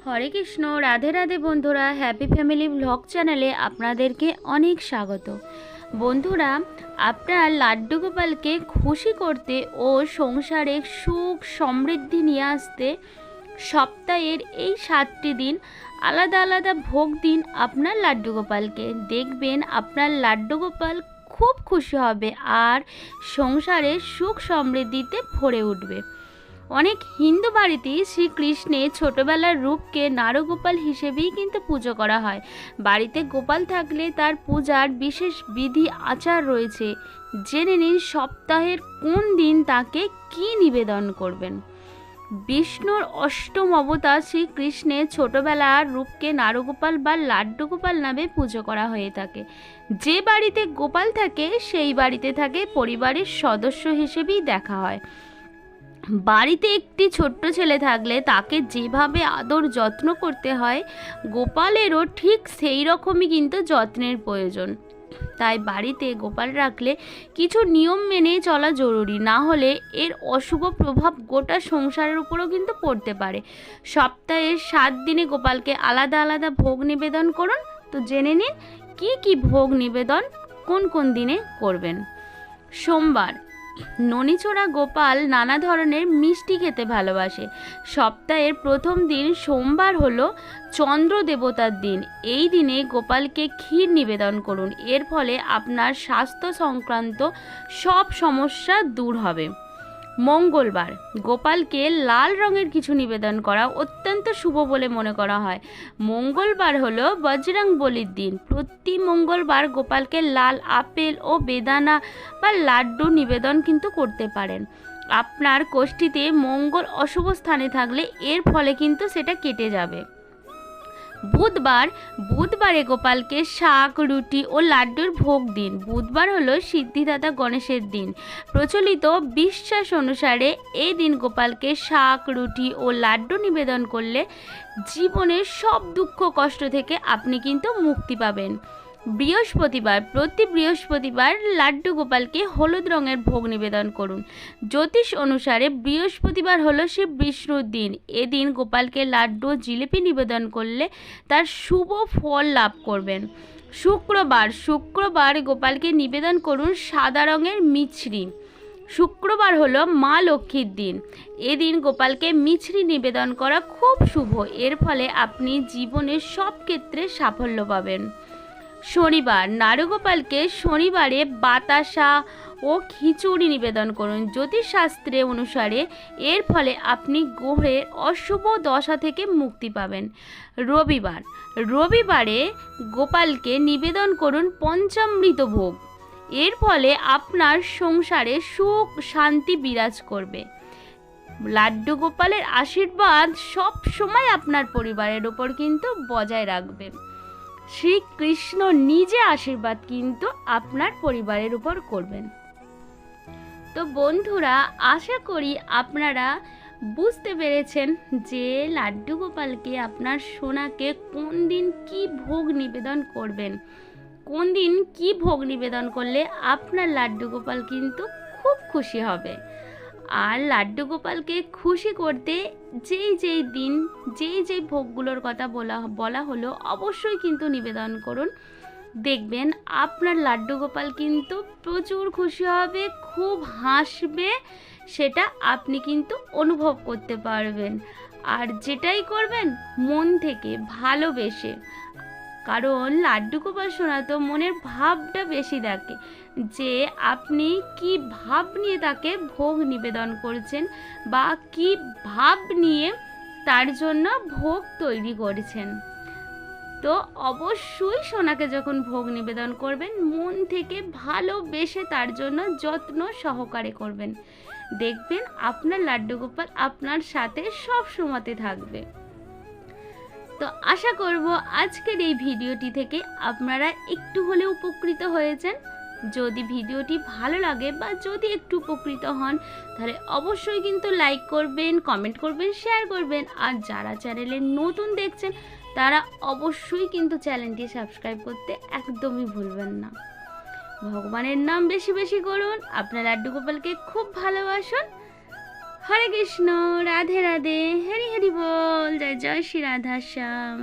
হরে কৃষ্ণ, রাধে রাধে বন্ধুরা। Happy family blog চ্যানেলে আপনাদেরকে অনেক স্বাগত। বন্ধুরা, আপনার লাড্ডু গোপালকে খুশি করতে ও সংসারে সুখ সমৃদ্ধি নিয়ে আসতে সপ্তাহের এই 7টি দিন আলাদা আলাদা ভোগ দিন আপনার লাড্ডু গোপালকে। দেখবেন আপনার লাড্ডু গোপাল খুব খুশি হবে আর সংসারে সুখ সমৃদ্ধিতে ভরে উঠবে। অনেক হিন্দু বাড়িতেই শ্রীকৃষ্ণের ছোটবেলার রূপকে নারগোপাল হিসেবেই কিন্তু পুজো করা হয়। বাড়িতে গোপাল থাকলে তার পূজার বিশেষ বিধি আচার রয়েছে। জেনে নিন সপ্তাহের কোন দিন তাকে কি নিবেদন করবেন। বিষ্ণুর অষ্টম অবতার শ্রীকৃষ্ণের ছোটবেলার রূপকে নারগোপাল বা লাড্ডু গোপাল নামে পুজো করা হয়ে থাকে। যে বাড়িতে গোপাল থাকে সেই বাড়িতে থাকে পরিবারের সদস্য হিসেবেই দেখা হয়। বাড়িতে একটি ছোট্ট ছেলে থাকলে তাকে যেভাবে আদর যত্ন করতে হয়, গোপালেরও ঠিক সেই রকমই কিন্তু যত্নের প্রয়োজন। তাই বাড়িতে গোপাল রাখলে কিছু নিয়ম মেনে চলা জরুরি, না হলে এর অশুভ প্রভাব গোটা সংসারের উপরও কিন্তু পড়তে পারে। সপ্তাহের 7 দিনে গোপালকে আলাদা আলাদা ভোগ নিবেদন করুন। তো জেনে নিন কি কি ভোগ নিবেদন কোন কোন দিনে করবেন। সোমবার, ননিচোড়া গোপাল নানা ধরনের মিষ্টি খেতে ভালোবাসে। সপ্তাহের প্রথম দিন সোমবার হলো চন্দ্র দেবতার দিন। এই দিনে গোপালকে ক্ষীর নিবেদন করুন। এর ফলে আপনার স্বাস্থ্য সংক্রান্ত সব সমস্যা দূর হবে। মঙ্গলবার, গোপালকে লাল রঙের কিছু নিবেদন করা অত্যন্ত শুভ বলে মনে করা হয়। মঙ্গলবার হলো বজরং বলির দিন। প্রতি মঙ্গলবার গোপালকে লাল আপেল ও বেদানা বা লাড্ডু নিবেদন কিন্তু করতে পারেন। আপনার কোষ্ঠীতে মঙ্গল অশুভ স্থানে থাকলে এর ফলে কিন্তু সেটা কেটে যাবে। বুধবারে গোপালকে শাক, রুটি ও লাড্ডুর ভোগ দিন। বুধবার হলো সিদ্ধিদাতা গণেশের দিন। প্রচলিত বিশ্বাস অনুসারে এই দিন গোপালকে শাক, রুটি ও লাড্ডু নিবেদন করলে জীবনের সব দুঃখ কষ্ট থেকে আপনি কিন্তু মুক্তি পাবেন। বৃহস্পতিবার, প্রতি বৃহস্পতিবার লাড্ডু গোপালকে হলুদ রঙের ভোগ নিবেদন করুন। জ্যোতিষ অনুসারে বৃহস্পতিবার হলো শিব বিষ্ণুর দিন। এদিন গোপালকে লাড্ডু ও জিলিপি নিবেদন করলে তার শুভ ফল লাভ করবেন। শুক্রবার গোপালকে নিবেদন করুন সাদা রঙের মিছরি। শুক্রবার হলো মা লক্ষ্মীর দিন। এদিন গোপালকে মিছরি নিবেদন করা খুব শুভ। এর ফলে আপনি জীবনের সব ক্ষেত্রে সাফল্য পাবেন। শনিবার, নারগোপালকে শনিবারে বাতাসা ও খিচুড়ি নিবেদন করুন। জ্যোতিষশাস্ত্রে অনুসারে এর ফলে আপনি গ্রহের অশুভ দশা থেকে মুক্তি পাবেন। রবিবারে গোপালকে নিবেদন করুন পঞ্চামৃত ভোগ। এর ফলে আপনার সংসারে সুখ শান্তি বিরাজ করবে। লাড্ডু গোপালের আশীর্বাদ সব সময় আপনার পরিবারের উপর কিন্তু বজায় রাখবে। শ্রীকৃষ্ণ নিজে আশীর্বাদ কিন্তু আপনার পরিবারের উপর করবেন। তো বন্ধুরা, আশা করি আপনারা বুঝতে পেরেছেন যে লাড্ডু গোপালকে আপনার সোনাকে কোন দিন কি ভোগ নিবেদন করবেন। কোন দিন কি ভোগ নিবেদন করলে আপনার লাড্ডু গোপাল কিন্তু খুব খুশি হবে। আর লাড্ডু গোপালকে খুশি করতে যেই দিন যেই ভোগগুলোর কথা বলা হলো অবশ্যই কিন্তু নিবেদন করুন। দেখবেন আপনার লাড্ডু গোপাল কিন্তু প্রচুর খুশি হবে, খুব হাসবে, সেটা আপনি কিন্তু অনুভব করতে পারবেন। আর যেটাই করবেন মন থেকে ভালোবেসে, কারণ লাড্ডু গোপাল সোনা তো মনের ভাবটা বেশি দেখে, যে আপনি কি ভাব নিয়ে তাকে ভোগ নিবেদন করছেন বা কি ভাব নিয়ে তার জন্য ভোগ তৈরি করছেন। তো অবশ্যই সোনাকে যখন ভোগ নিবেদন করবেন মন থেকে ভালোবেসে তার জন্য যত্ন সহকারে করবেন। দেখবেন আপনার লাড্ডু গোপাল আপনার সাথে সব সময়তে থাকবে। তো আশা করব আজকের এই ভিডিওটি থেকে আপনারা একটু হলেও উপকৃত হয়েছেন। যদি ভিডিওটি ভালো লাগে বা যদি একটু উপকৃত হন তাহলে অবশ্যই কিন্তু লাইক করবেন, কমেন্ট করবেন, শেয়ার করবেন। আর যারা চ্যানেলে নতুন দেখছেন তারা অবশ্যই কিন্তু চ্যানেলটি সাবস্ক্রাইব করতে একদমই ভুলবেন না। ভগবানের নাম বেশি বেশি করুন, আপনার লাড্ডু গোপালকে খুব ভালোবাসুন। হরে কৃষ্ণ, রাধে রাধে, হরি হরি বল, জয় জয় শ্রী রাধা শ্যাম।